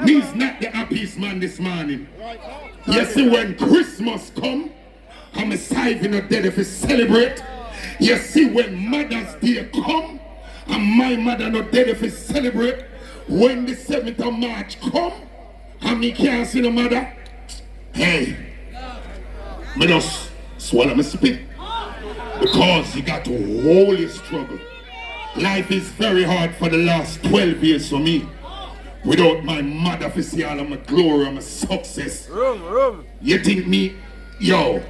Me's not the happiest man this morning. You see, when Christmas come, I'm a side in a dead if we celebrate. You see, when Mother's Day come, and my mother not dead if we celebrate. When the 7th of March come, and me can't see no mother. Hey, me just swallow my spit. Because you got to hold your struggle. Life is very hard for the last 12 years for me. Without my mother for see all of my glory and my success. You think me, yo,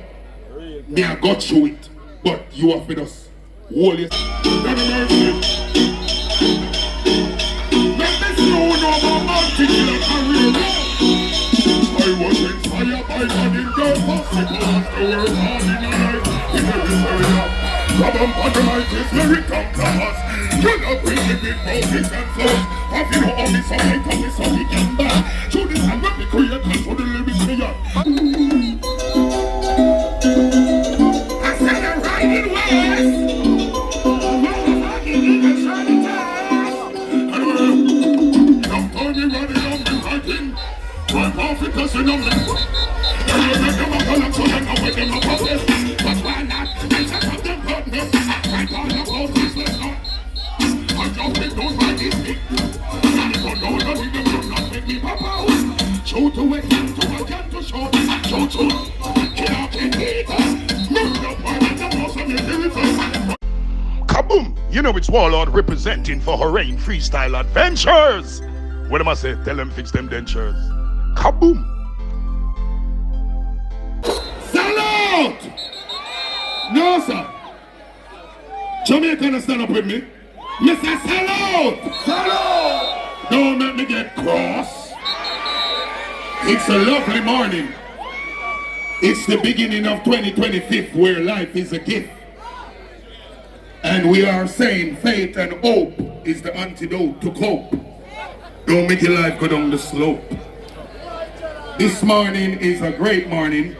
me I got through it, but you have with us. Hold your Let me slow no more mountain like a river. I was inspired by God in the possible as the world hard in the night. In every area, Rabban Padamite is very come to us. You're not bringing big mountains and flows. Have you know all this on my tongue is on the end back. To this and when we create and for the lyrics we are. I said I'm riding west. Motherfucking Eagles running test. Don't call me running on me writing. My profit doesn't know me. You make them a column so you know where them a progress. But why not? I just have them goodness. I call about this lesson. I just been done by this thing. I don't know that we don't not make me pop out. Show to it, to again to show. Show to kill out in it. Move up on the most of your Kaboom! You know it's Warlord representing for Horain Freestyle Adventures. What am I say? Tell them fix them dentures. Kaboom! Salute! No, sir. Jamaica, stand up with me. Mr. Salute! Salute! Don't make me get cross. It's a lovely morning. It's the beginning of 2025 where life is a gift. And we are saying faith and hope is the antidote to cope. Don't make your life go down the slope. This morning is a great morning.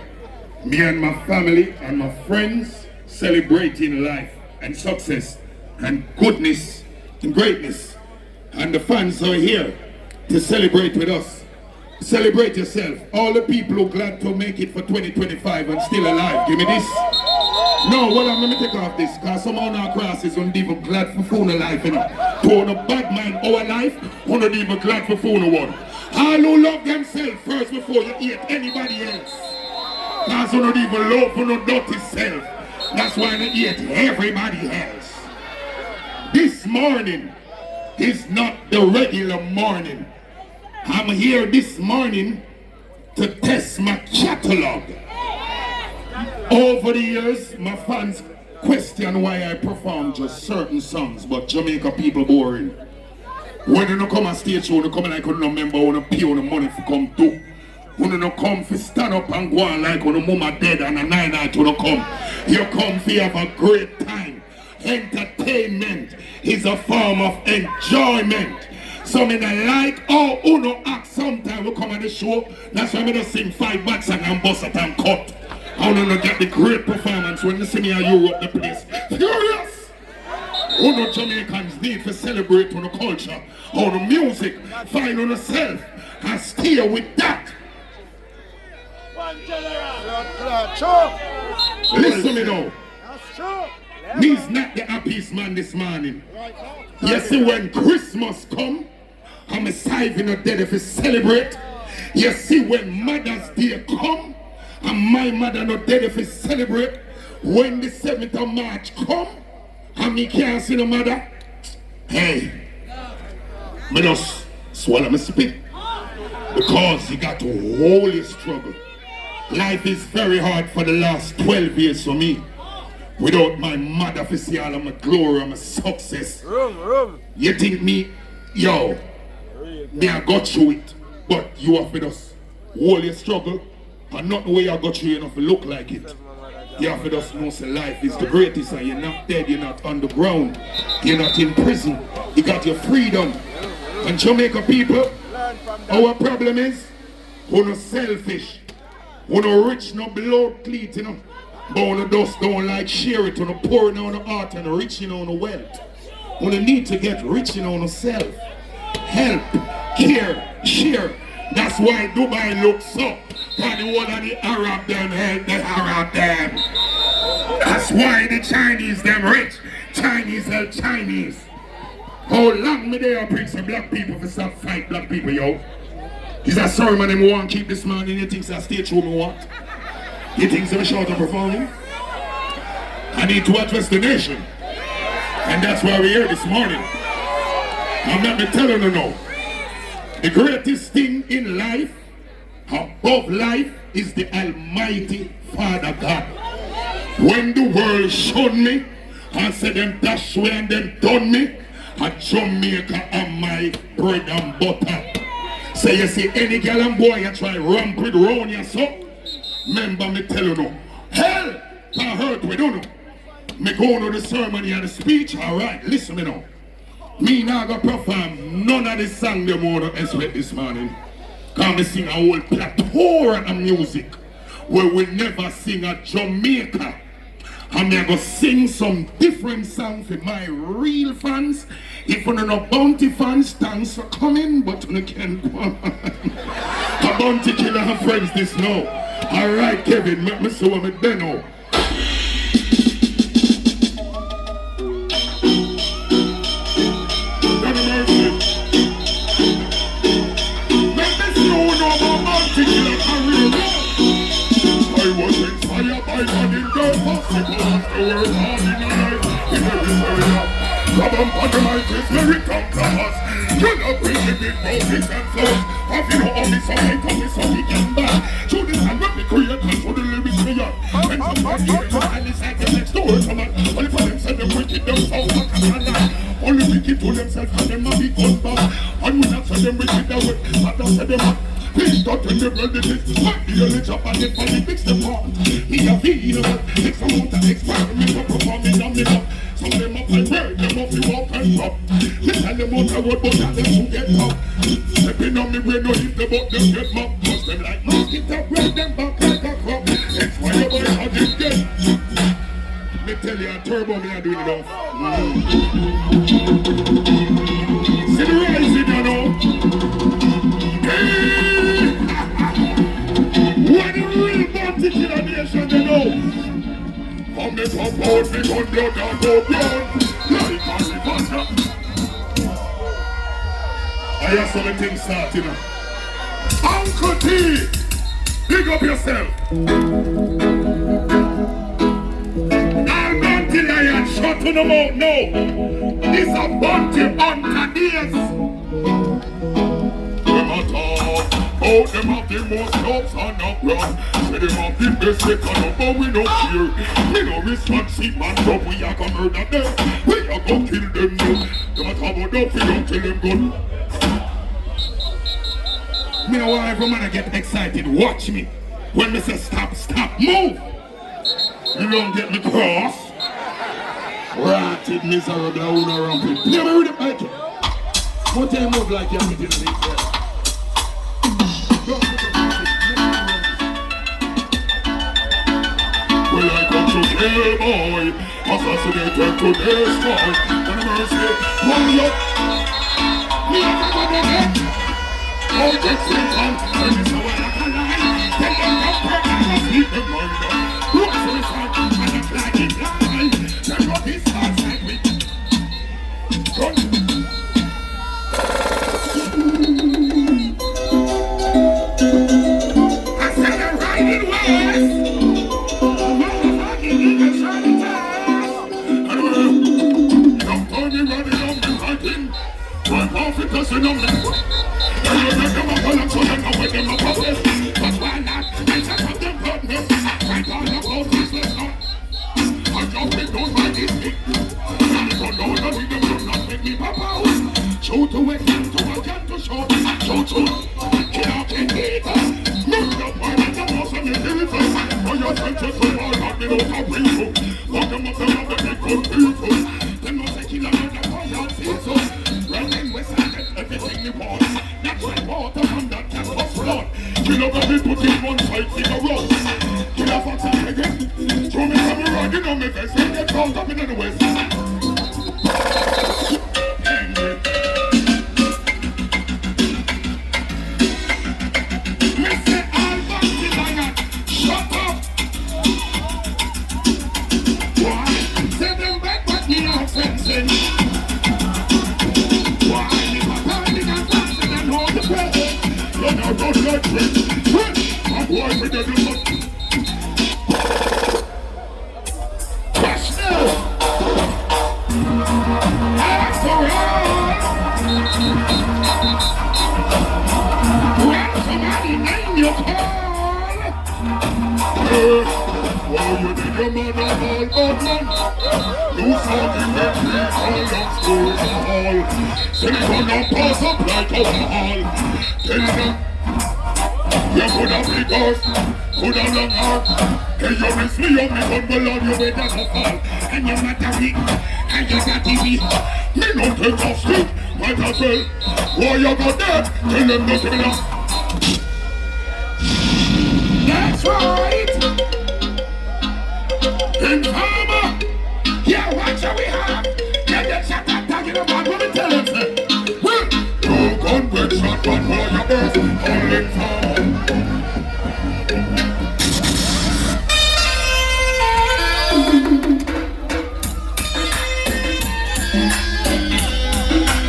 Me and my family and my friends celebrating life and success and goodness and greatness. And the fans are here to celebrate with us. Celebrate yourself. All the people who are glad to make it for 2025 and still alive. Give me this. No, well, let me take off this, because some of our crosses aren't even glad for phone life, you know. To a bad man, our life, we're not even glad for phone one. All who love themselves first before you hate anybody else. Because you don't even love for no dirty self. That's why they hate everybody else. This morning is not the regular morning. I'm here this morning to test my catalog. Over the years, my fans question why I perform just certain songs, but Jamaica people boring. When you don't come on stage show, you come like you don't remember when you pay on the money for come to. When you don't come for stand up and go on like when the mama dead and a night night you don't come. You come for have a great time. Entertainment is a form of enjoyment. So me not like how Uno act sometime we come on the show. That's why I just sing 5 bats and bust it and cut. I want to get the great performance when you see me and you up the place. Furious! All the Jamaicans need to celebrate on the culture, on the music, find on yourself, and stay with that. Listen to me now. Me's not the happiest man this morning. You see, when Christmas come, I'm a side in a dead if we celebrate. You see, when Mother's Day come, and my mother not dead if we celebrate. When the 7th of March come, and me can't see no mother. Hey, me just swallow my spit. Because you got to hold your struggle. Life is very hard for the last 12 years for me. Without my mother for see all of my glory and my success. You think me, yo, me I got through it, but you have with us. Hold your struggle. And not the way I got you enough to look like it. You have to just know that life is the greatest and you're not dead, you're not on the ground, you're not in prison, you got your freedom. And Jamaica people, our problem is, we're not selfish, we're not rich, no blood cleat, you know. But we just don't like share it, we're not pouring on the art and rich on the wealth. We need to get rich on ourselves. Help, Here. That's why Dubai looks up. And the whole of the Arab them hate the Arab them. That's why the Chinese them rich. Chinese help Chinese. How long me there preach some black people for stop fight black people, yo? Is that sermon them want to keep this man in? You think it's a stage room me want? You think it's a short and performing? I need to address the nation. And that's why we're here this morning. I'm not me telling you now. The greatest thing in life, above life, is the Almighty Father God. When the world shunned me, and said them dash way and them done me, and Jamaica and my bread and butter. So you see any girl and boy you try ramp with round you so, remember me tell you no. Hell, that hurt we don't know. Me go on to the sermon and the speech, alright, listen me now. Me now go perform none of the song them want to expect this morning. Cause me sing a whole plethora of music where we never sing a Jamaica. And me go sing some different songs for my real fans. If you know Bounty fans, thanks for coming, but you can't go on. A Bounty killer have friends this now. Alright Kevin, make me see what me do now. I was inspired by God in the possible of the world all in my life in every area. Come on the mic is very tough to us. You're not bringing big mountains and flows. Have you know only something coming so we can back. To this and what we create and to the lyrics we are. When somebody hears the hand is like the next door to man. Only for themselves them wicked them so much and only wicked to themselves and them a big gun back. And we not say them wicked that way, but not say them up. Please don't tell them well, this is what the only job and then politics them on. He a video, takes a month of experiment for performing on me up. Some of them up and work, them off the walk and drop. Me tell them out the road, but tell them who get up. Stepping on me brain, no hit the boat, them get mocked. Cause them like mosquito, break them back like a crop. It's why your boy how this get. Me tell you, a turbo me a doing it off. See the rising, you know. What the real Bounty killer nation they know. From the top out, me gun blood and go blood. Like a river. I have some things starting now. Uncle T, big up yourself. I'm Bounty lion, shut to the mouth, no. It's a Bounty hunter days. Oh, them have the most jobs on the ground. Say them have the best second, but we don't care. We no responsive man, but we are gonna murder them. We are gonna kill them now. Them a talk about up, we don't kill them good. Me know why every man get excited. Watch me. When me say stop, move. You don't get me cross. Ratted miserable, I wanna ramp it. Never read it like it. What time move like you're getting this way? Well, I come to kill boy, assassinate and to destroy. And mercy, one look. Me a come on the head. Oh, that's Satan. And it's a way I can lie. Tell them to pray and to sleep in murder. Look to the sun and it's like it lie. Tell what this heart's like me. Run. Because you know me. And you make them a call and so you know where them a problem. But why not? I shall have them goodness. I don't know about this lesson. I just been done by this thing. And if you don't know me, them do not make me pop out. Show to it, to a gun to show. Show to kill out and eat us. Murder up my hands and also me kill it. For your senses to all not be out of people. Lock them up and have the big good people. Them no say kill a murder for your season. Everything you want, natural water from that campus flood. Kill over me, put in one side, figure road. Kill a fox and again. Show me some road, you know me face, and get caught up in the west. get rich. I'm going with the new crash now. After all, when somebody name your call. Well, you did your man all but man. You saw the country all of school hall. Silicon and pass up like alcohol. Tell them, you could have big horse, could have long heart. Hey, you miss me, you me gun well on you better to fall. And you're not a weak, and you're not TV. Me no take off stick, might as well. Why you got there? Tell them not to be lost. That's right. Informer, yeah, what shall we have? Get that shot and tag it up and what we tell them. Well, no gun with shot but for your birth, all informer.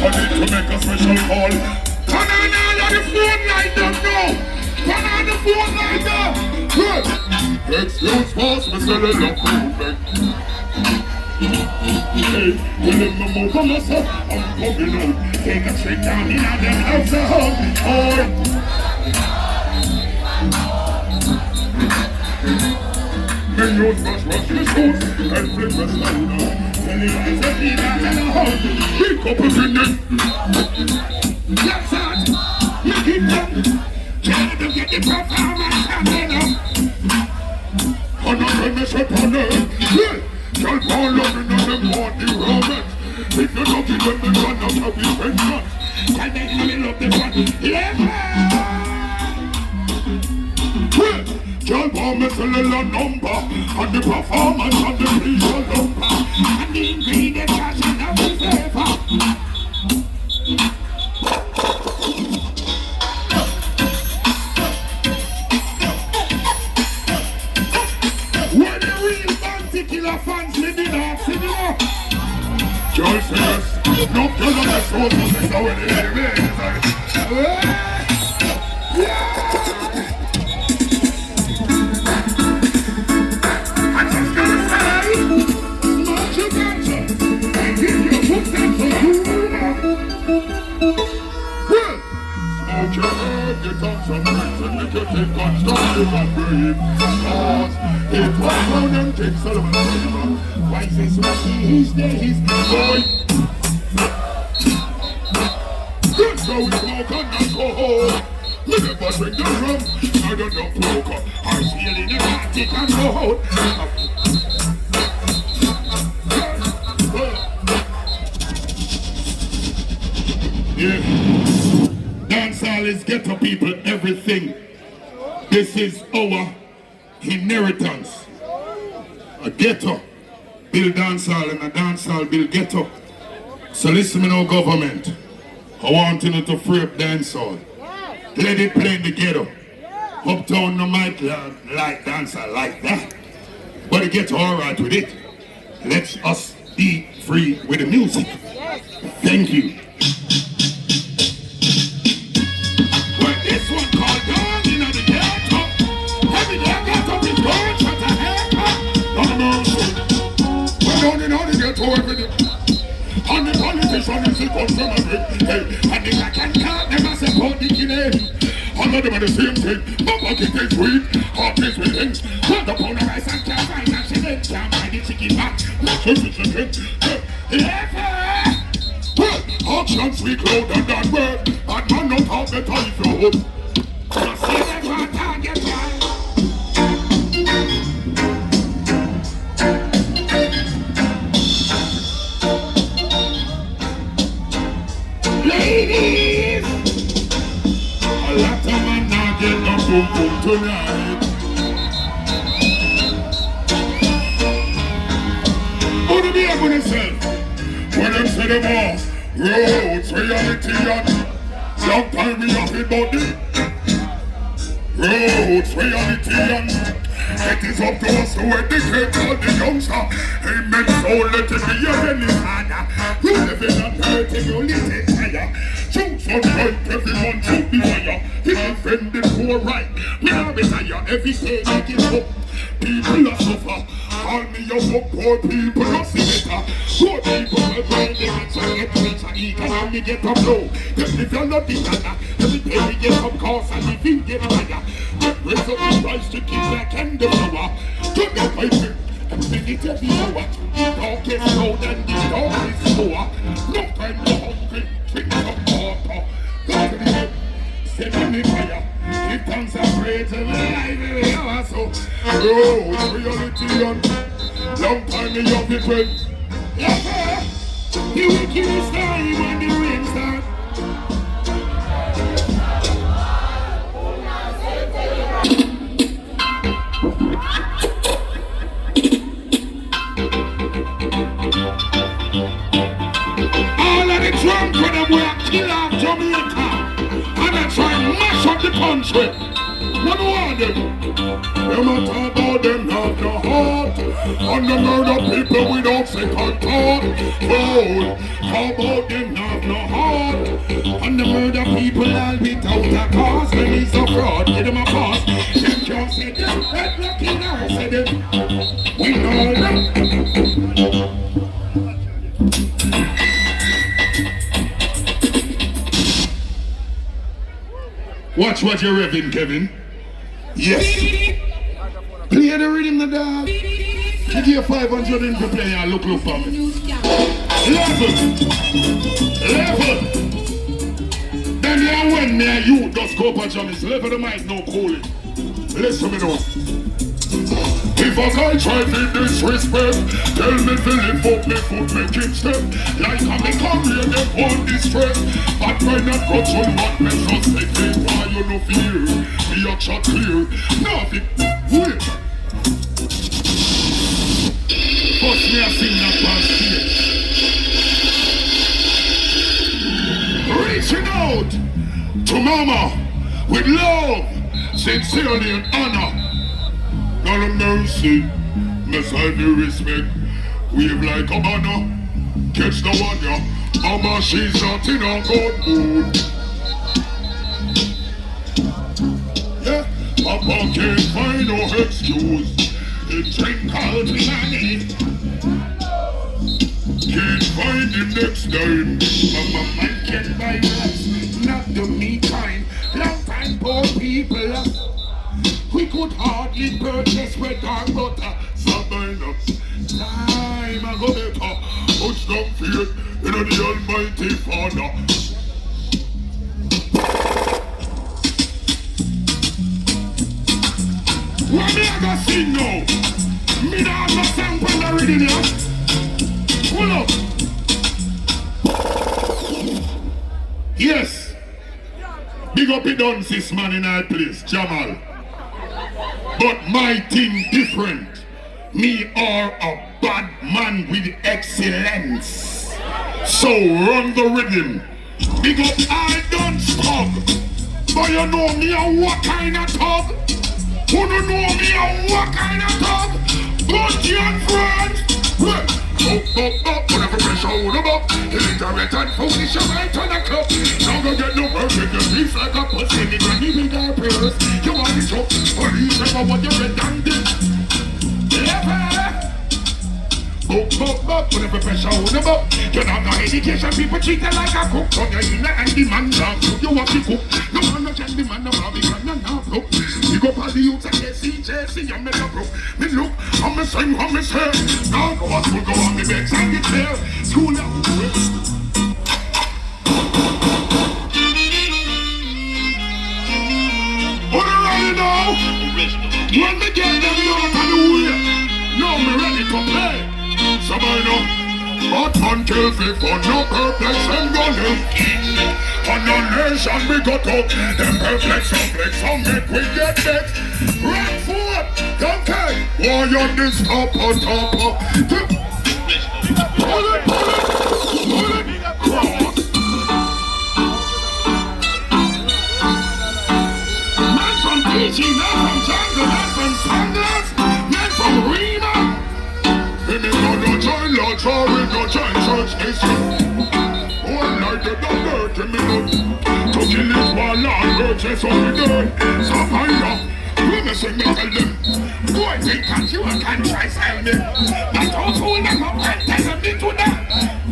I need to make a special call. Turn on all of the phone light up now. Turn on the phone light up. Good. Excuse fast, me say they love movement. Hey, tell them no move on myself, I'm coming out. Take a straight down in and then out the home. Men use much rush your shoes and flip the stone. Tell him I said he got in a home. Pick up a minute. Yes, sir. Make it done. Tell them to get the performance coming up. I'm not gonna shut on them. Yeah, y'all fall loving on them morning romance. If you're not in them, then run out of repentance. Tell them in the middle of the front. Yeah, y'all want me to sell a number. And the performance and the visual number. And the ingredients are shall not be flavor. Killer fans living off cinema. Joy says, no girl on the soul, so this is how it is. I just gotta say, smash your dancer and give your footsteps a well, smoke your herb, you talk some friends and make you take on stuff you can breathe. Cause it was one and take Solomon River. Why is this what he's there, he's the boy? Good, so we smoke and alcohol. We never drink the rum, I don't know poker. I feel in the Atlantic and go out. Yeah. Dancehall is ghetto people, everything. This is our inheritance. A ghetto build dancehall and a dancehall build ghetto. So listen to no government. I want you to free up dancehall. Let it play in the ghetto. Uptown no might like dancehall like that. But the ghetto alright with it. Let us be free with the music. Thank you. Well, this one called Dawg in the ghetto. Every day ghetto is going for the haircut. No mercy. We're down in the ghetto every day. And the politician is the consumer. Hey, and if I can count them as a body killing. All of them are the same thing. My pocket is weak, heart is willing. Put the pound of rice and can't find that shilling. Can't buy the chicken back. Not just the chicken. Yeah. Well, options speak louder than words. And man not talk better if you hope. You see that one target right. Ladies, a lot of men now get no boom tonight. Who do be able to say? When them say them all roads, reality and long time we have it body. Roads, reality and it is up to us to educate all the youngster. Amen, so let it be your belly father. You live in a dirty, you live in fire. Shoot some right, everyone should be fire. It is defend the poor right. Me a retire every day, make it up. People are suffer. Call me your poor people, not see better. Poor people will grind the rich and get rich and eat and me get up low. Just if you're not the other, every day we get up cost and if you get higher. Raise up the price to keep that and the power. Turn the pipe and bring it every hour. Dog gets loud and the dog is slower. No time to hungry, drink some water. Go to the head, send me fire. Give thanks and praise to the life every hour. So, it's reality and long time me have it when. Yes, sir. The wickedest time when the rain starts. All of the drunk for them will kill off Jamaica and they try and mash up the country. What do I do? Them a talk about them have no heart and the murder people without second thought. Oh, how about them have no heart and the murder people all without a cause. When it's a fraud, give them a pass. Them can't say them, red lucky now say them. We know them. Watch what you're revving, Kevin. Yes. Play the rhythm, the dog. Give you 500 in to play and look for me. Level. Then you when me and you just go for Johnny's level the mic, no cooling. Listen to me now. If a guy try to disrespect, tell me to lift up me foot, make it step. Like I me come here, they want distress. But when I got some hot measures, they think why you no fear. Me a chat clear, nothing, wait. First me a sing that past here. Reaching out to mama with love, sincerely and honor. God of mercy, message the respect. Wave like a banner, catch the one ya. Mama, she's not in a good mood. Yeah, Papa can't find no excuse. It's drink out money. Can't find him next time. Mama, man can buy rice, not the me kind. Long time poor people. We could hardly purchase bread or butter. Something up. Time I go better. Put some faith in the Almighty Father. What me I go sing now? Me not have no song on the reading yet. Pull up. Yes. Big up the dances man in our place, Jamal. But my thing different. Me are a bad man with excellence. So run the rhythm. Big up I don't talk. But you know me a what kind of talk? Who don't know me a what kind of talk? Good young friends. Up, whatever pressure hold them up. Illiterate and foolish, I'm right on the club. Now go get no work in your beef like a pussy. The granny with our prayers. You want the truck, police never want you redundant. Up, whatever pressure hold them up. You don't have no education, people treat you like a cook. So you're in and the man dog, you want to cook. No man no change the man, no man, because no now broke. You go for the youth and JC, I'm in the brook. Me look, I'm a sing, I'm a say. Now go on, go on, me beds and get there. School up. What are you now? When me get them out of the way, now me ready to play. Somebody know, but man kills me for no perplex and gunning. On the nation we got up, them perplex and flex and make we get vexed. Right foot, don't care, why on this top on top of. Pull it, cross. Man from teaching, man from jungle, man from Sanders, man from Rima. And if I don't join Lord, we don't join church history. One night the dog hurt me up. To kill his while on purchase on the dirt. think that you can try sell me. But don't fool them up and tell me to them.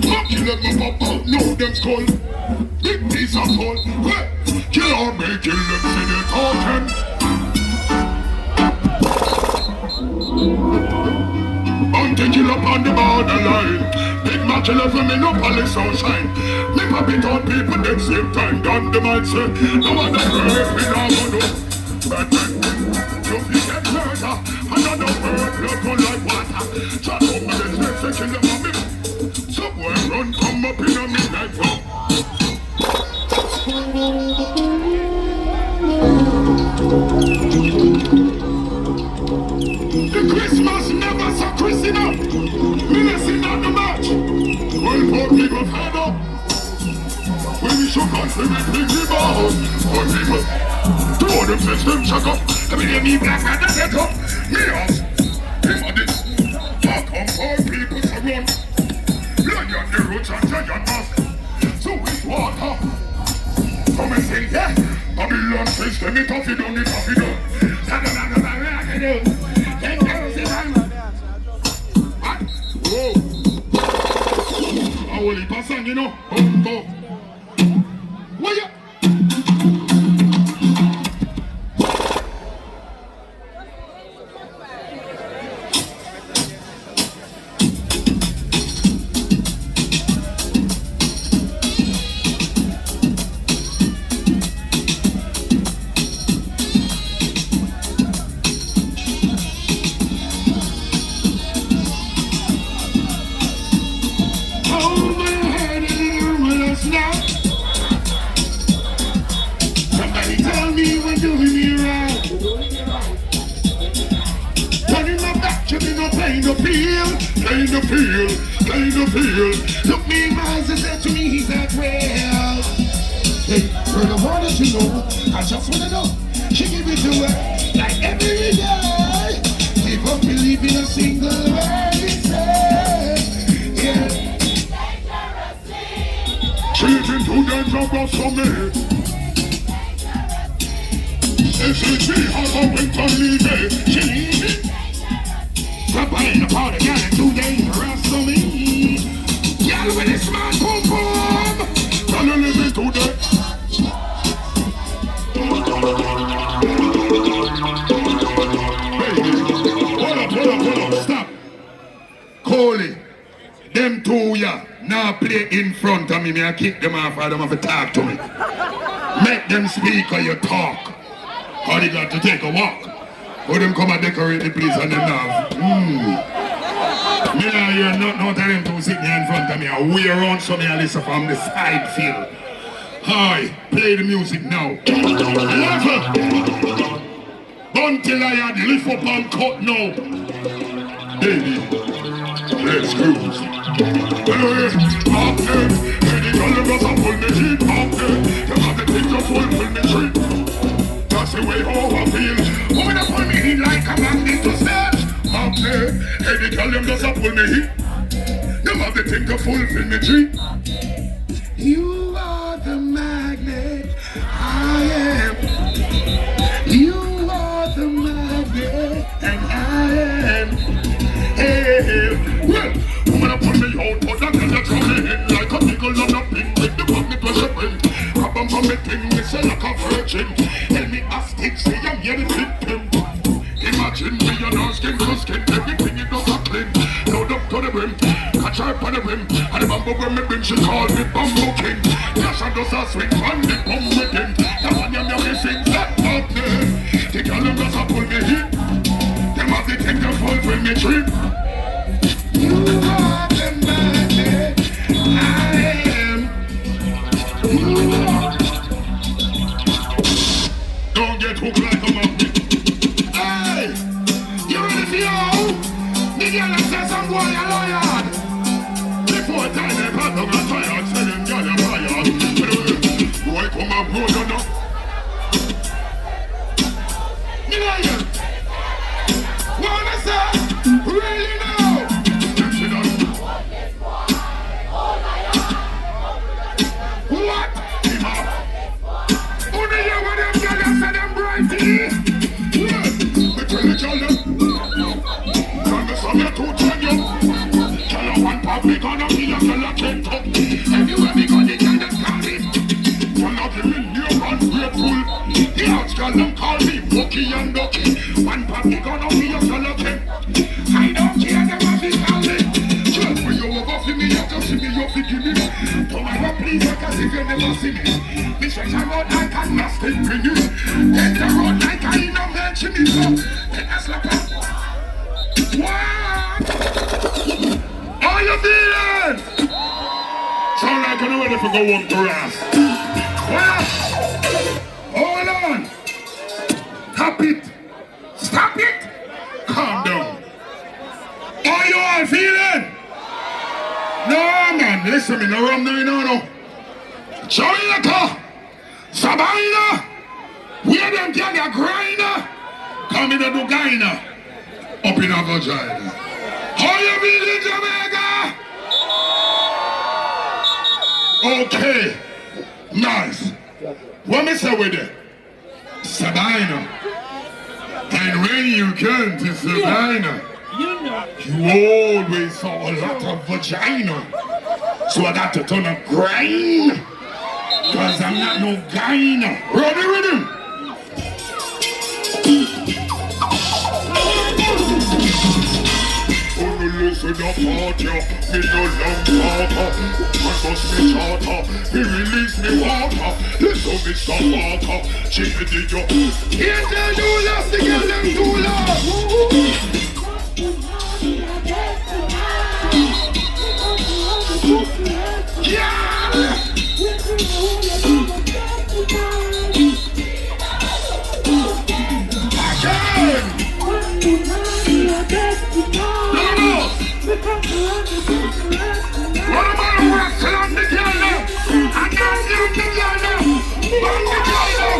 Fuck you them up, no them skull. Big piece of gold. Kill or make kill them see the talking. Until kill up on the borderline. Big match 11 me no police sunshine. Me pop it on people at the same time. Gun the man say, no one that hurt me now go do. But don't forget murder. Another word blood run like water. Chat up my legs they kill them on me. Somewhere run come up in a midnight run. The Christmas never so Christmas up. Me listen on the match. Well, poor people fed up. When we shook on the big the ball. Poor people. Two of them system chuck up. I mean, me black man that set up. Me off. Him on this. How come poor people to run? Lion the roots and giant mask. So with water. Come and say, yeah. Babylon system, it off, you don't need off, you don't. Whoa. I will leave a song, you know. Go. Where you? Look me in my eyes and said to me, he's that real. Hey, girl, I wanted to know, I just wanna know. She give it to her like every day. Give up believing a single word he says. Yeah. Children to dangerous for me. SAT has a winter leaving. She leaving. Grandpa in the party, got it 2 days rest for me. Y'all with this man, boom, boom. Gonna live it today. Baby, hold up, stop. Coley, them two, yeah, now play in front of me. I kick them off, I don't have to talk to me. Make them speak or you talk. Or they got to take a walk. Or them come and decorate the place and them now. Me now hear no tell them to sit there in front of me and way around so me and listen from the side field. Hi, play the music now. Level! Until I had lift up and cut now. Baby, let's cruise. Up there, any color of a pull me sheet up there. You have the thing to pull me sheet. That's the way how I feel. Woman up pull me in like a magnet to search. Up there, any girl them does a pull me in. You have the thing to fulfill me dream. You are the magnet I am. You are the magnet and I am. Hey, well, woman up pull me out, but that girl throw me in like a niggle on a pin. With the magnet was a pin. Grab them from me thing, me say like a virgin. Tell me a stick, say I'm here to flip him. Imagine me and our skin to skin, everything it does a clean. Load up to the brim, catch her up on the rim. And the bamboo when me bring, she call me Bamboo King. Dasha does a swing, and the bum within. The one you me sing, that up there. The girl them does a pull me in. Them have the thing to fulfill me dream. You are the magnet I am. You are. Don't get hooked like a magnet. The girl that says I'm boy a lion. Before time they pass them a tired, say them girl a fired. Boy come and blow down up. girl them call me Wookie and Ducky. One party gonna be a lucky. I don't care them what they call me. Just for you over for me, you just see me, you forgive me. Tomorrow please, because if you never see me, me stretch a road like a nasty finish. Get the road like I ain't no mention it. Then I slap up. What? How you feeling? Sound like you're ready for go home to rest. What? Hold on. Stop it. Stop it. Calm down. How you all feeling? No man, listen me, no rum no. Jamaica, Sabina, where them can get grinder? Come in a Dugina, up in a vagina. How you feeling, Jamaica? Okay, nice. What me say with it? Sabina. And when you come to Sabina, you always saw a lot of vagina. So I got to turn a grind. Cause I'm not no gyna. Ready with him? Listen up, partner, me no long talker. I bust me charter, me release me water. Listen me some water, chicken did you? Here they do last, the girl them do last. Yeah! Again! What am I wrestling on the girl now? I can't get the girl now. Bang the girl now.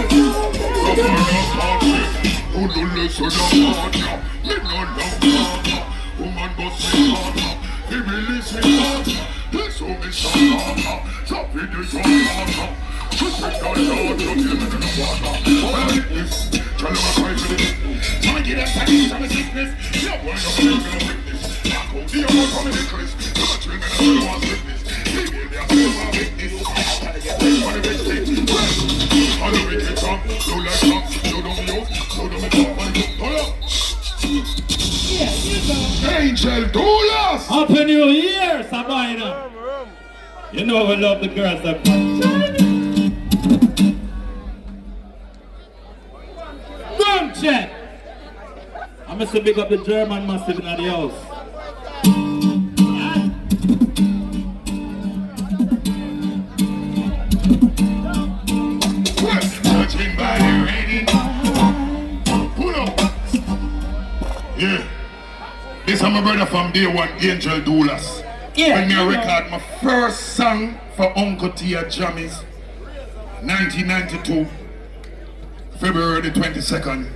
Who do listen to partner? Me no love partner. Woman bust me partner. He release me partner. Listen me some partner. Stop it the young partner. Just take that yard, you give me the water. Well, this, tell them I cry for this. So I get them tagging from the sickness. Yeah, boy, you're going to witness. I go the other from the Chris. Come on, children, I don't want witness. Leave me there, I don't want witness. Gotta get ready for the rich thing. I don't make it come, don't like come. You don't know, you don't make up, I don't. Angel Doulas! Happy New Year, Sabina! You know we love the girls that Drum check! I'm going to big up the German massive in the house. Judging by the rating. Pull up. Yeah. This is my brother from day one, Angel Doulas. Yeah. When I record my first song for Uncle Tia Jammies, 1992, February the 22nd.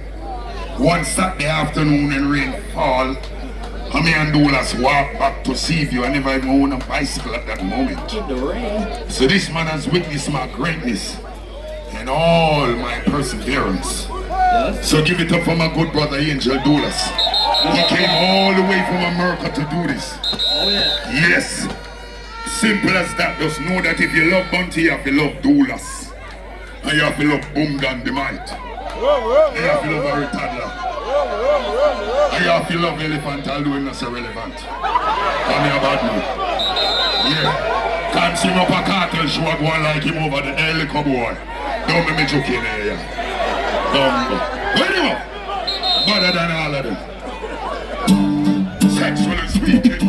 One Saturday afternoon in rainfall, and me and Doulas walk back to Seaview. I never even owned a bicycle at that moment. So this man has witnessed my greatness and all my perseverance. Yes. So give it up for my good brother Angel Doulas. He came all the way from America to do this. Oh, yeah. Yes. Simple as that. Just know that if you love Bounty, you have to love Doulas. And you have to love Boom Dynamite. You have to love Harry Toddler. And you have to love Elephant, although it's not so relevant. Tell me about me. Yeah. Can't sing up a cartel show going like him over the early cowboy. Don't make me joking here, yeah. Anyway, better than all of them. Sexually speaking,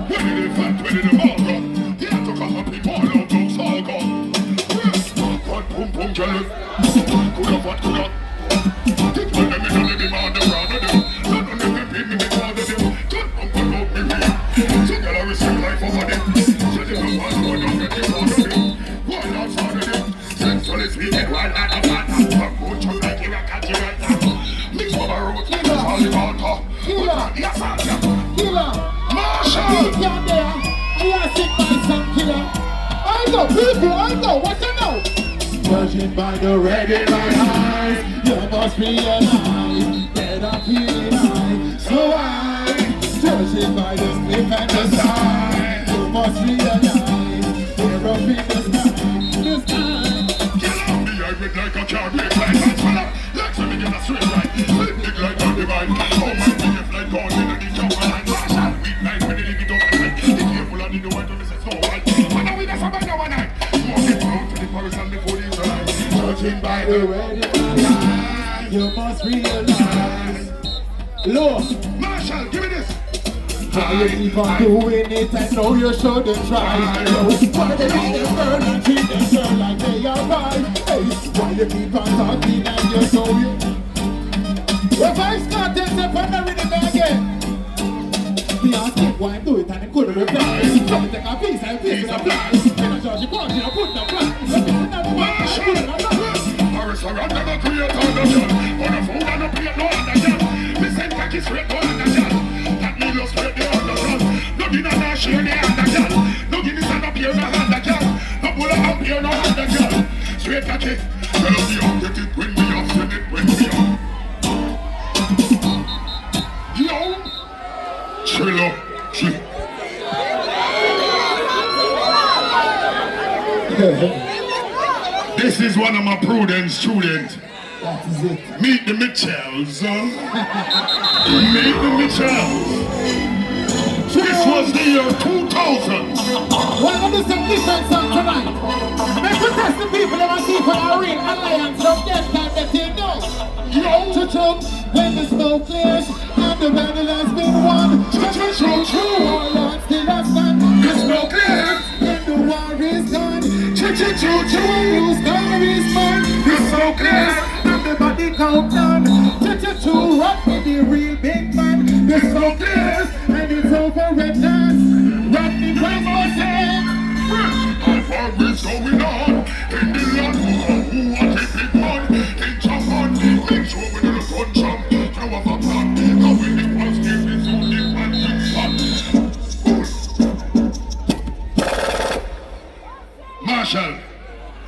when the elephant, when the ball run, he had to come up in all of those all gone. Yes, boom, boom, jelly. Could have what, could have. Think when them in the living on the ground of them. None of them beat me before the them. Don't come up me here. So girl, I respect life over them. So they don't want to go down get you out of them. While outside of them. Sexually speaking, while at the bottom. Come go chunk like you rock at you right now. Mix over road, mix all the water. Killer! Marshall! I know, people, I know, what you know? Judging by the red in my eyes, you must realize that I'm feeling high. So judging by the slip and the sign, you must realize we're up in the sky. Get on me, I look like a car, make my hands fall up. Everywhere you must realize. Lord, Marshall, give me this. why you keep on doing it? I know you shouldn't try. Why they make them burn and treat them girl like they are right? Hey, why you keep on talking and you're so you? Your voice can't take up on the rhythm again. Me ask him why do it and he couldn't reply. So me take a piece and piece with a fly. Then I charge you can't, you put the fly. Marshall, Morris around never create on the job. On the phone and the plate, no understand. Me send khaki straight, no understand. That me lost straight, they understand. No dinner, no share, they understand. No Guinness and no beer, no understand. No pull up beer, no understand. Straight khaki. Tell me I'll get it when me up, send it when me up. Yo, chill up, chill. This is one of my prudent students. That is it. Meet the Mitchells. Meet the Mitchells. This was the year 2000. We're going to do some different song tonight. Make we test the people that want to see for our real alliance from them time that they know. Yo, Choo-choo, when the smoke clears and the battle has been won. choo-choo, Our Lord still has done. the smoke clears. When the war is done, Choo-choo, whose star is mine. the smoke clears. Everybody count down. Choo-choo, what with the real big man. The smoke clears and it's over at last. Rodney Price was it. How far is going on in the land? Who are the big man? In Japan, make sure we do the gun jump. Throw up a plan. Now when the ones give is only one big fun. Marshall,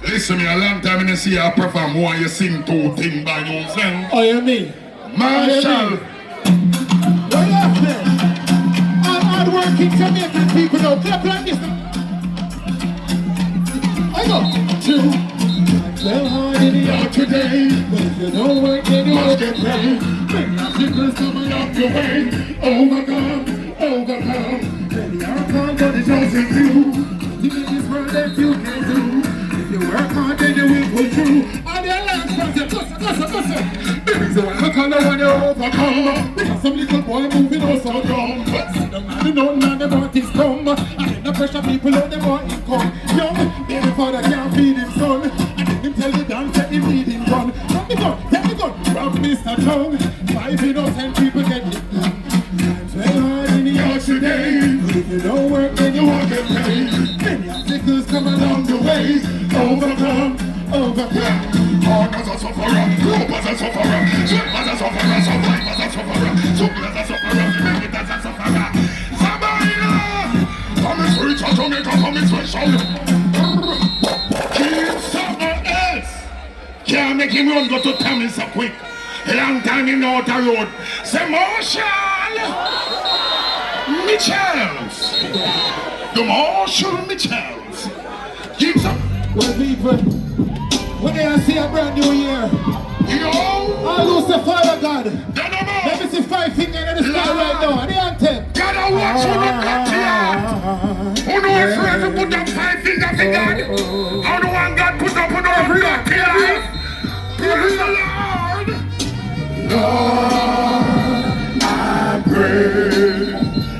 listen me a long time and you see I perform why you sing two things by yourself. Oh, you mean? Marshall, What up there? All hard-working Jamaican people now clap like this. I go. Two. Well hard in the yard today. But if you don't work, then you won't get paid. Many obstacles coming up your way. Overcome, overcome. Many are come, but it's also you. You make this world that you can do. If you work hard, then you will pull through. On your last project, gussa. Baby's the one who call the one you overcome. Because some little boy moving on so dumb. But see the man who don't know the want his come. And then the pressure people out the more income. Young, baby father can't feed his son. And then him tell the dance that he need him gun. Take the gun, grab Mr. Tongue. 5 innocent people get it done. Times well hard in the yard today. But if you don't work, then you won't get paid. Many obstacles come along the way. Overcome. hard as a sufferer, rope as a sufferer, sweat as a sufferer, survive as a sufferer, super as a sufferer, make it as a sufferer. Sabaina! Come and switch on Jamaica, come and switch on. Keep something else. Can't make him run go to Tamil so quick. A long time in the outer road. Say Marshall! Mitchells! The Marshall Mitchells. Keep some. Well, people, when they see a brand new year, Yo! I lose the fire God. Dynamo! Let me see 5 fingers in the sky right now. And the anthem. Gotta watch who look at here! Who know afraid to put up 5 fingers in God? How do one God put up on our blood here? Praise the Lord! Lord, I pray,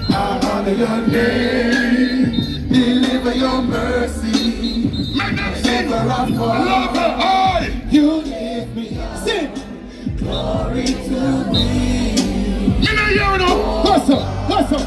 I honor your name, deliver your mercy, deliver our fall. You give me sin. Glory to me. You know you know. Hustle.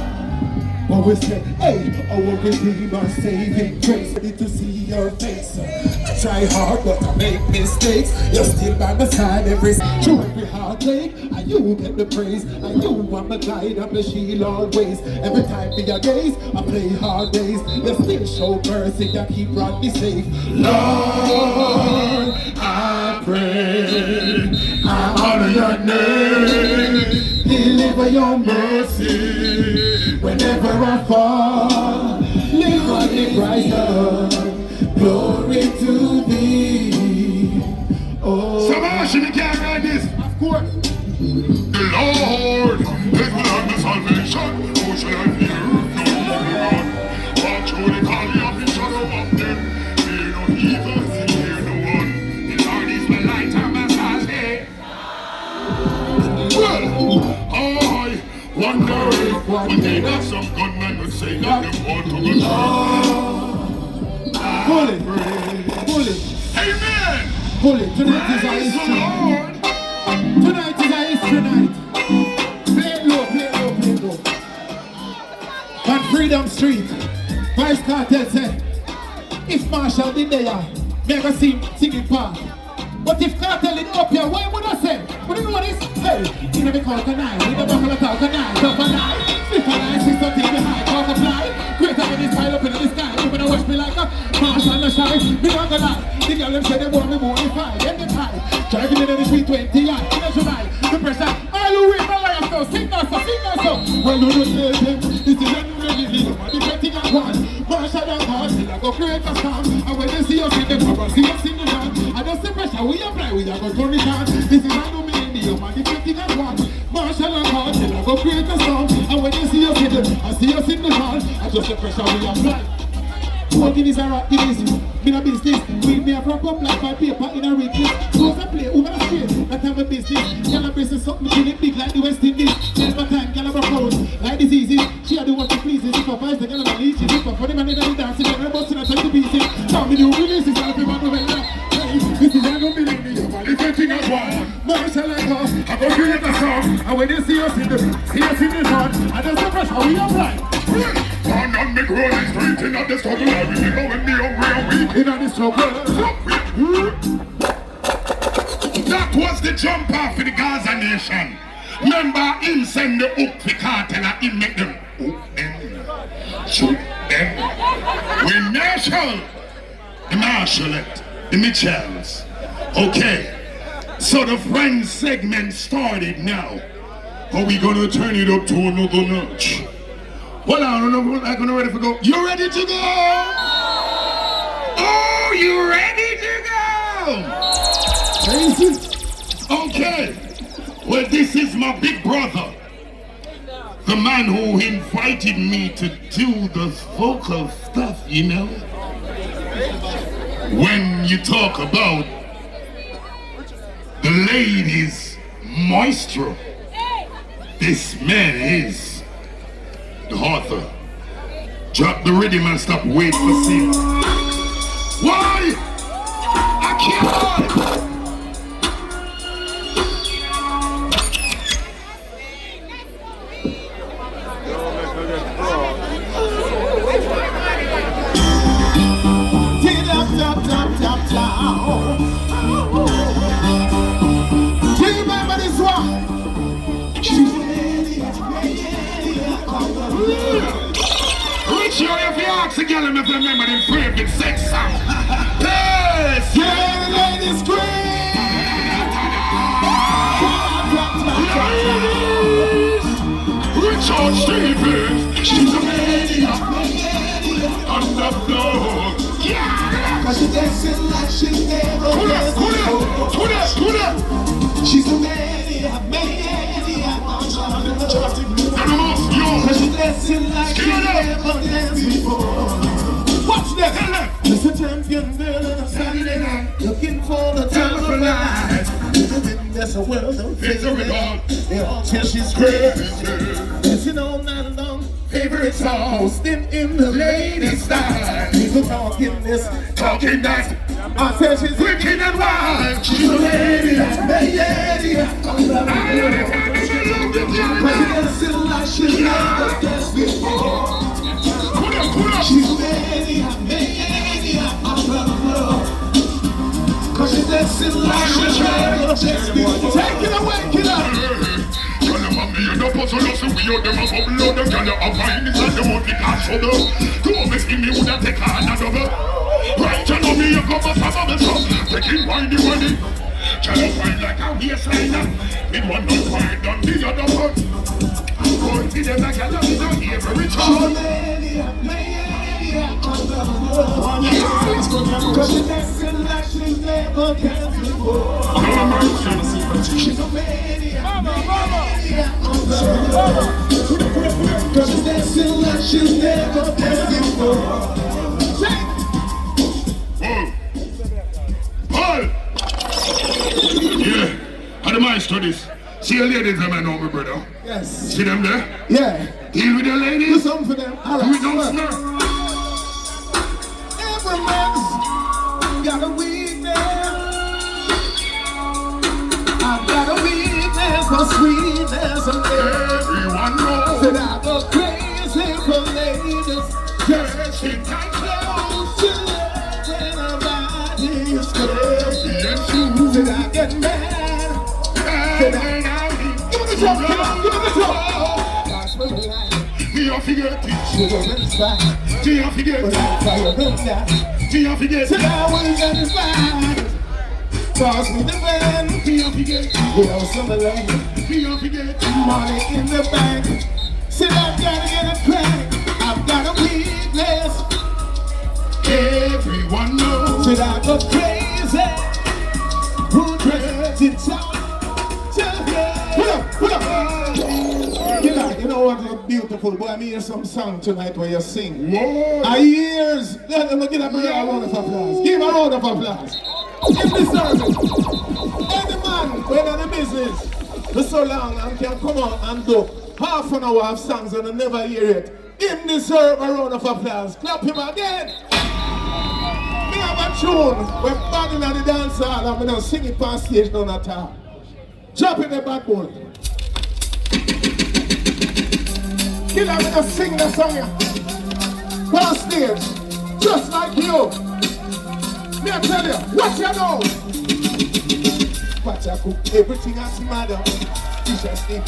What we say, hey, our Redeemer saving grace, ready to see your face. I try hard, but I make mistakes. You're still by my side through every heartache. And you get the praise. And you are my guide and my shield always. Every time me a gaze, I play hard days. You still show mercy and keep Rodney safe. Lord, I pray, I honor your name, deliver your mercy. Whenever I fall, lift on the brighter, glory to thee. Oh, Somebody we can't write this. of course. The Lord, it will have the salvation. Who shall I fear? No evil. Watch through the valley of the shadow of death. Fear no evil, fear no one. The Lord is my light one. But they got some gunmen who say that they want to go down. Pull it. Pull it. Amen. Pull it. Tonight is our history. Tonight is our history night. Play it low, play it low, play it low. On Freedom Street, Vice Cartel said, if Marshall did there, never see him singing part. But if Cartel is up here, what would I say? What do you know this? Hey, you never call tonight, you never call a talk tonight, tough a lie. If I lie, see something behind, talk a fly. Greater than this pile up in the sky, you wanna watch me like a Marshall the shy. Me not gonna lie, the girl them say they want me more than 5, and them high. Driving in the 320 yard, in the July, the pressure. All who read my life, so sing us, so sing us, so. Well, you don't tell them, this is a new religion, the betting at one. Marshall and God, I go create a song. And when they see us in the cover, see us in the land. And just the pressure we apply, we are going to turn it on. This is a new millennium, and the betting at one. Marshall and God, I go create a song. And when they see us in the, I see us in the land. And just the pressure we apply. Walking is a rock, it is in a business. We may have wrap up like my paper in a riches. Who's a play, who's a straight, that have a business. Can I business something feeling big like the West Indies? Never time, can I propose like diseases. She had to want to please it. If I fight the girl on the leash, if I for the man in the dance, if I'm busting, I take the pieces. Tell me new releases, I'll be one of them. This is a new millennium, and if anything at one. Marshall and God, I go create a song. And when they see us in the heart, and there's the pressure, we are right. One on me growing straight in the struggle. I remember when me hungry and weak In the struggle. That was the jump off for the Gaza nation. Remember him send the hook for Cartel and him make them hook them, shoot them. When the Marshallette, the Mitchells. Okay, so the Friends segment started now. Are we gonna turn it up to another notch? Well, I don't know, I'm gonna ready to go. You ready to go? Oh, you ready to go? Okay. Well, this is my big brother. The man who invited me to do the vocal stuff, you know? When you talk about the ladies' maestro, this man is the author. Drop the rhythm and stop waiting for sing. Why? I can't. Do you remember this one? Rich, you if you ask the girl if you remember them favorite sex song. Yes! Yeah, the ladies scream! Richard Stevens, she's a maniac on the floor. Yeah! Cause she's dancing like she's never danced before. She's a maniac on the yo! Cause she's dancing like she's never danced before. Watch that! It's a champion girl on a Saturday night, looking for the time of her life. That's a world of favorite all. They all tell she's crazy. Dancing all night long, favorite song, posting in the ladies' style. People talking this, talking that. I tell she's wicked and wild. She's a lady, lady. Dancing like she's never danced before. She's a lady, on the floor. Cause she's dancing like she's never danced before. Take it away, get up. You know, puzzle us and we out them a bubble out them. Can you have mine inside the money cash for them? Don't make me woulda take another double. Right, you know me, you come up from bubble so taking wine the money. Can you find like a waistline? With one not wide on the other one. Going to them like a love in every time. Cause she's dancing like she's never danced before. She's a maniac on the floor. Cause she's dancing like she's never danced before. Paul! Yeah, how do I study this? See your ladies, I know me, brother. Yes. See them there? Yeah. Deal with the Do ladies. something for them. All Do right. it don't snap. Every man's got a weakness. I've got a weakness for sweetness and everyone knows that I go crazy for ladies. Yes, it can Close to love and nobody's close. be and shoes. That I get mad. And I Give me the top, give me the top. That's what I like. me I forget it. Sugar and spice. Me I forget But it. I'm fire and that. Me I forget Till it. I was at his back. Toss me the van. Me I forget it. We have some love. Me I forget it. Money in the bank. Said I've gotta get a crack. I've got a weakness. Everyone knows. Said I go crazy. Who dressed it up? Put up. You know what? You're beautiful, boy. I hear some song tonight where you sing. Whoa. Our ears. Let them give a round of applause. Give a round of applause. Give the service. Any man, when in the business for so long and can come out and do half an hour of songs and I never hear it. Him deserve a round of applause. Clap him again. Me have a tune when bad in the dance hall and we don't sing it on stage none at all. Drop in the bad boy. Killer, we just sing the song here. On stage, just like you. Me I tell you, what you know? But I cook everything as mother. You just think.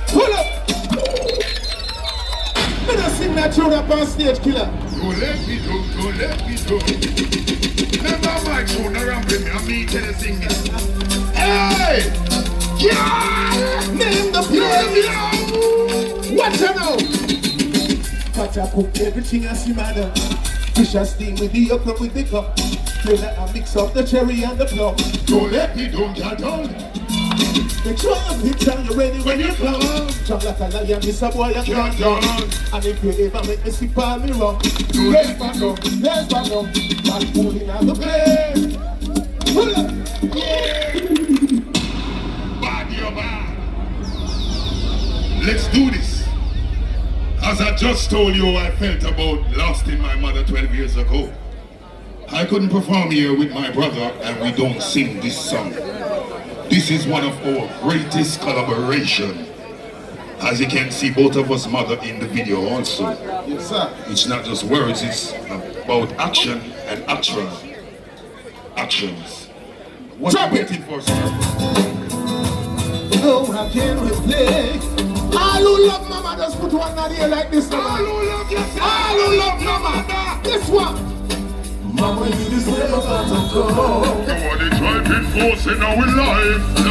Pull up! Me just sing that tune up on stage, killer. Don't let me go, don't let me go. Remember my tune around with me, I mean tell you sing it. Hey! Yeah! Name the place. What you know? But I cook everything as mother. Fish and steam with the okra with the cup. Then I mix up the cherry and the plum. Don't let me down, girl, don't. Make sure you fix and you're ready when you come. Jump like a lion, this a boy you can't done. And if you ever make me sick, call me wrong. Let's back up, let's back up. Man pulling out the place. Pull up, yeah. Bad, you're bad. Let's do this. As I just told you, I felt about losing my mother 12 years ago. I couldn't perform here with my brother and we don't sing this song. This is one of our greatest collaboration. As you can see, both of us mother in the video also. Yes, sir. It's not just words, it's about action and action. Actions. What are you waiting for, sir? Oh, how can we play? All who love mama just put one out here like this. All who love yourself. All who love mama. This one. Mama, you deserve a better go. Nobody driving force in our life.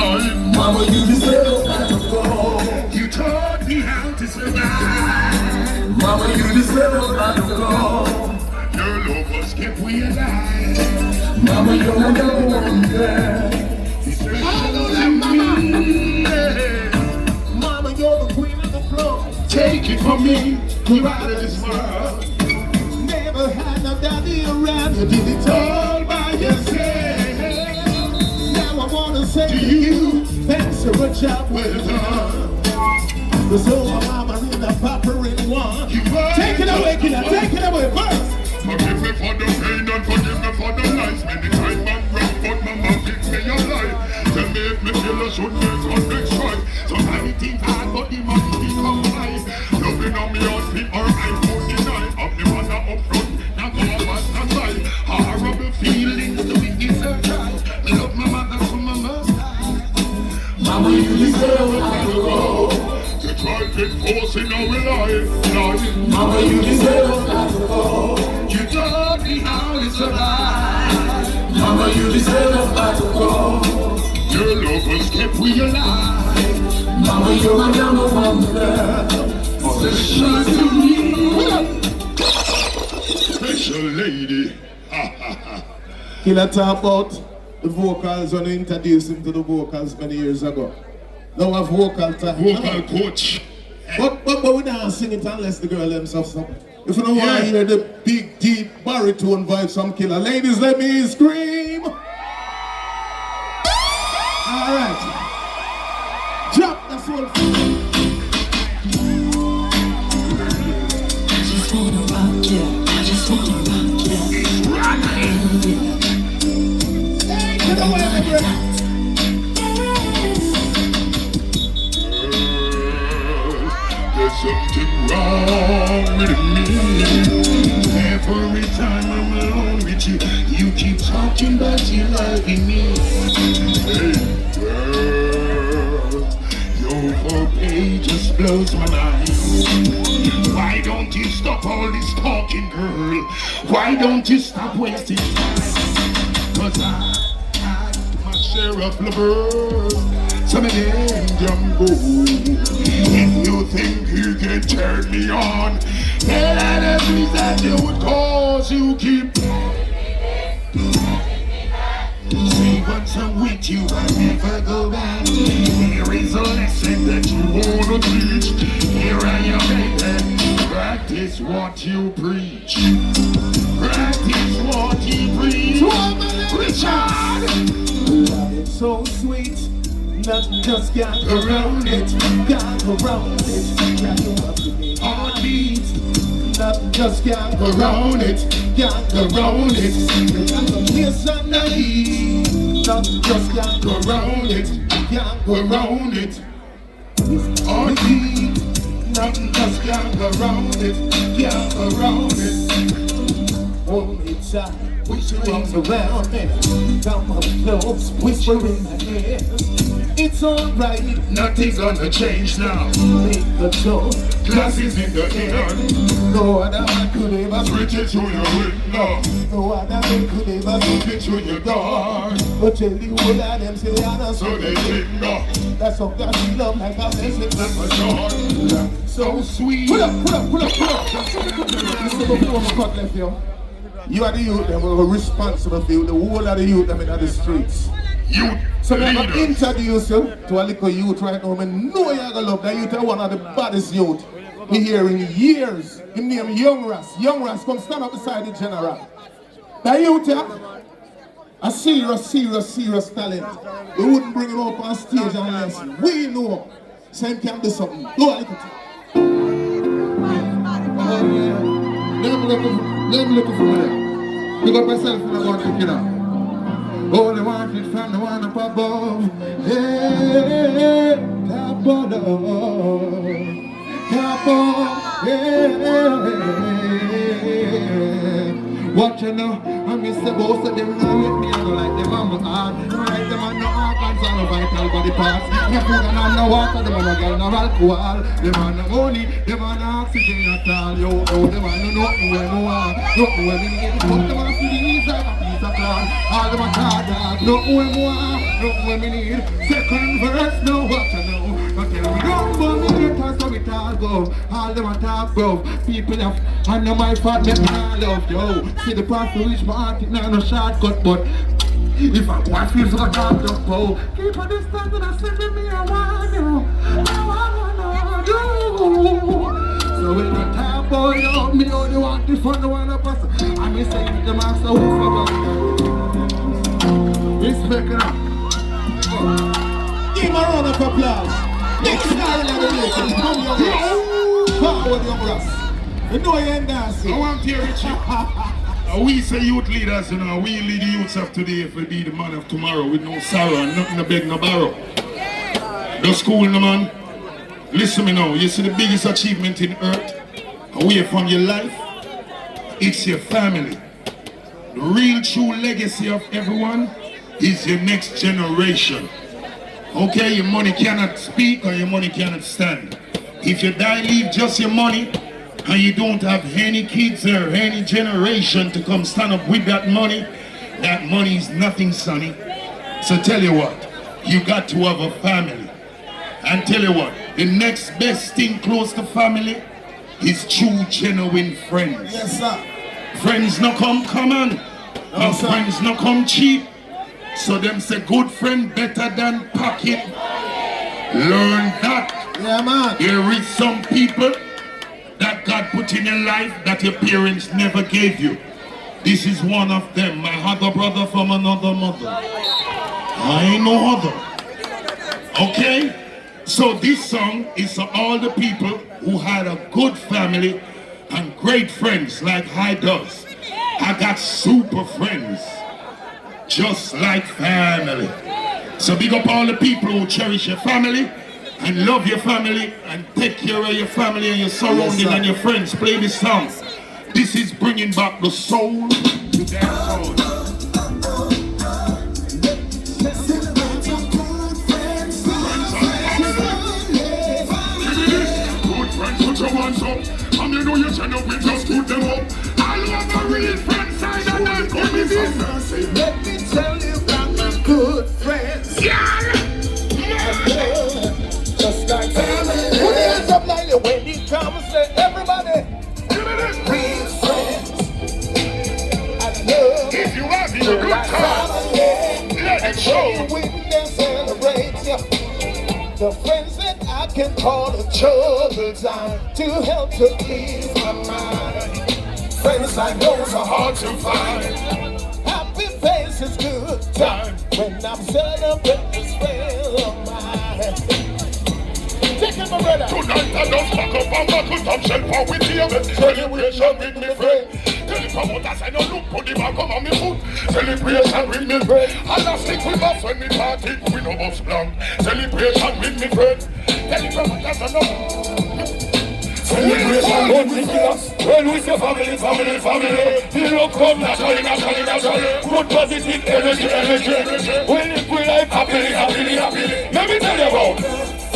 Mama, you deserve a better go. You taught me how to survive. Mama, you deserve a better go. Your love was kept we alive. Mama, you're my number one girl. Mama, you're the queen of the floor. Take it from me, you're out of this world. Never had no daddy around. You did it all by yourself. Now I wanna say to you, thanks for a job well done. Cause oh, my mama and the papa in one. Take it away, killer, take it away first. Forgive me for the pain and forgive me for the lies. Many times I'm wrong, but mama gives me a life. Tell me if me feel I should make one next try. Sometimes it is hard, but the money become high. Loving on me on feet or I won't deny. Of the mother up front, now go up at the side. Horrible feelings, the weakness are dry. Me love my mother from my mother. Mama, you deserve a better go. You tried to force in our life. Mama, you deserve a better go. You taught me how to survive. Mama, you deserve a better go. Your love was kept we alive. Mama, you're my number one girl. Special to me. Special lady. Killer talk about the vocals when you introduced him to the vocals many years ago. Now have vocal time. Vocal coach. But we don't sing it unless the girl themselves stop. If you don't want to hear the big, deep baritone vibes from Killer, ladies, let me scream. All right. soul. I just wanna rock, yeah. I just wanna rock, yeah. Get away, my brother. There's something wrong with me. Every time I'm alone with you, you keep talking about you loving me. Hey, girl, your whole page just blows my mind. Why don't you stop all this talking, girl? Why don't you stop wasting time? Cause I my share of lovers. Some of them jumbo. If you think you can turn me on, then I the reason that you would cause you keep. See, once I'm with you, I never go back. Here is a lesson that you wanna teach. Here I am, baby. Practice what you preach. Practice what you preach. Richard! It's so sweet. Nothing just got around it, got around it, got around it. Heartbeat, nothing just got around it, got around it. Got a kiss and a heat, nothing just got around it, got around it. Heartbeat, nothing just got around it, got around it. Hold me tight, whispering around me, come up close, whisper in my ear. It's alright, Nothing's gonna change now. make the toast. Glasses in the air. No other man could ever Switch it to your window. No other man could ever Switch it to your door. But tell you all of them say I don't So they tingle. That's how God she love like a blessing. That's a joy. So sweet. Pull up, pull up, pull up, pull up. This is before my cut left you. You are the youth that were responsible for you, the whole of the youth that in the streets. You So I'm going to leaders. introduce you to a little youth right now. I know you're going to love that youth is one of the baddest youth we hear in years. His name Young Ras. Young Ras, come stand up beside the general. That youth here, a serious talent. We wouldn't bring him up on stage unless we know Sam can do something. Go a little bit. Oh yeah, let me look for me. Pick up myself and I want to get up. Only wanted from the one up above. Hey, top of what you know, I'm Mr. Boss, so them know with me, I don't like them on my heart. Right, them on no organs, on no vital body parts. No food and on no water, them on no girl, no alcohol. Them on no money, them on no oxygen at all. Yo, them on no nothing where me want, nothing where me need. But them on feelings like a piece of cloth. All them a car dog, nothing where me want, nothing where me need. Second verse, no what you know. But tell me don't go me later, so it all go. All them a talk, bro. People have, I know my fault, make me all love, yo. See the path to reach my heart, it not no shortcut, but if I want feels like I'm the pole. Keep a distance and I send me a one, yo. I wanna do. So when the top boy love me, only want the fun, the one up us. I may say the master who for respect it. Give him a round of applause. Next star in the nation, come Young Ras. Forward Young Ras. You know you ain't dancing. I want to hear it. We say youth leaders, you know, we lead the youths of today if we be the man of tomorrow with no sorrow and nothing to beg, no borrow. The school, no man. Listen me now, you see the biggest achievement in earth, away from your life, it's your family. The real true legacy of everyone is your next generation. Okay, your money cannot speak or your money cannot stand. If you die, leave just your money, and you don't have any kids or any generation to come stand up with that money is nothing, sonny. So tell you what, you got to have a family. And tell you what, the next best thing close to family is true, genuine friends. Yes, sir. Friends no come common, and sir. friends no come cheap. So them say good friend better than pocket. Learn that. Yeah, man. There is some people that God put in your life that your parents never gave you. This is one of them. My other brother from another mother. I ain't no other. Okay? So this song is for all the people who had a good family and great friends like I does. I got super friends, just like family. So big up all the people who cherish your family and love your family and take care of your family and your surrounding and your friends. Play this song. This is bringing back the soul to dancehall. Put your hands up, and you know you turn up and just put them up. I love my real friends, I know them come with this. Let me tell you about my good friends. Yeah! Just like family. Put your hands up like that when he comes, say everybody. Real friends. I love. If you have a good time, let it show. Witness and celebrate the friends that I can call a trouble time to help to ease my mind. Friends I know are hard to find. Happy faces, good time when I'm celebrating this friend of mine. Take it, my brother. Tonight I don't fuck up and buckle up shelf for with you. Celebration with me friend. Tell the promoters I don't look for the back on my foot. Celebration with me friend. And I stick with us when we party, we no bus long. Celebration with me friend. Tell the promoters I don't. Celebration with us. When we say family. You don't come naturally. Good positive energy. When you feel like happily. Let me tell you about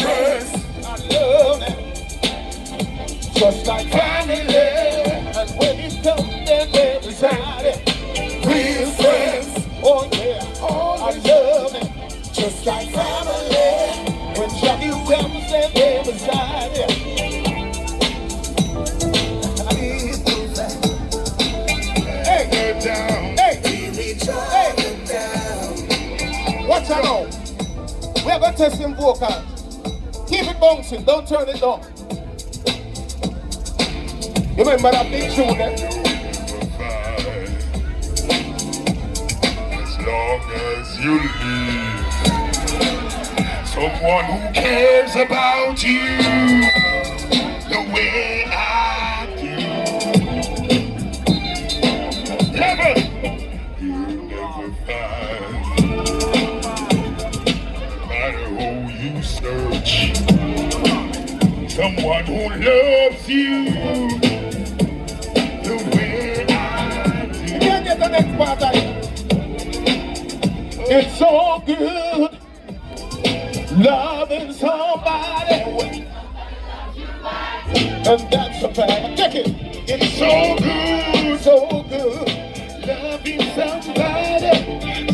friends. I love them just like family. And when it comes, then they're beside it. Real friends. Oh yeah, I love them just like family. When Johnny comes, then they're beside it. Watch out now. We're going to test some vocals. Keep it bouncing, don't turn it down. You remember that big tune there? As long as you live, someone who cares about you the way I do. Never, you never find. No matter who you search, someone who loves you the way I do. You can't get the next part of it. It's so good loving somebody, and that's a fact. Check it. It's so good loving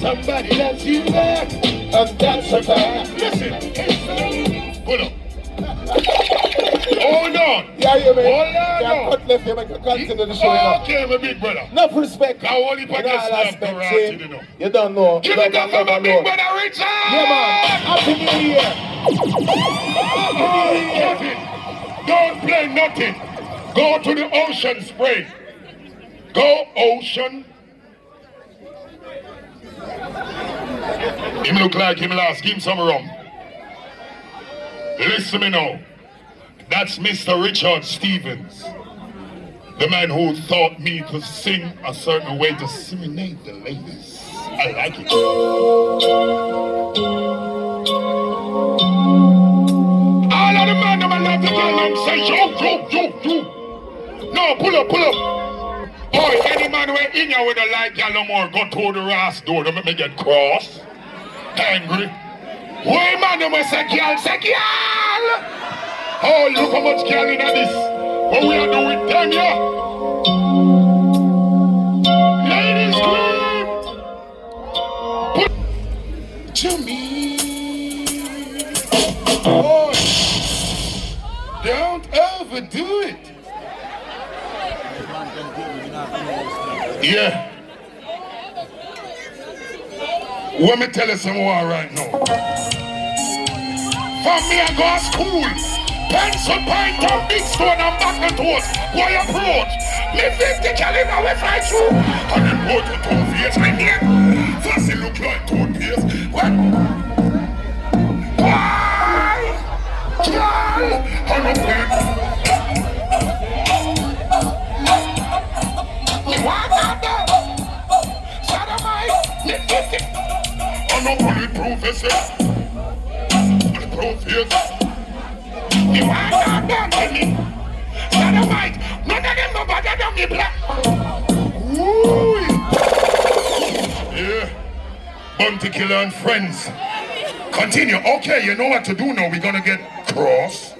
somebody that's you back, and that's a fact. Listen, it's hold up. Hold on. Yeah, you mean? Hold on. Yeah, cut left, you make a continue the show. Now. Okay, my big brother. Enough respect. I only put this stuff to right, you know. You don't know. Give it up for my big brother Richard. Yeah, man. Happy New Year. Happy New Year. Nothing. Don't play nothing. Go to the ocean spray. Go ocean. Him look like him last. Give him some rum. Listen me now. That's Mr. Richard Stevens, the man who taught me to sing a certain way to serenade the ladies. I like it. All of the men that love to tell them say yo. No, pull up. Oh, any man who in here with a light girl no more, go to the ass door to make me get cross, angry. Why man them say girl? Oh, look how much girl in this. What we are doing with them, yeah? Ladies, scream! To me. Boy, don't overdo it. Yeah. Let me tell you some more right now. From me I go to school. Pencil, pint, and big stone and back and toes. Why approach? Me 50 caliber we fly through. And then go to 2 face right here. First it look like 2 face. What? Why? face. The one that done to me. Dynamite, none of them no better than me black. Ooh. Yeah. Bounty Killer and friends. Continue. Okay, you know what to do now. We're gonna get cross.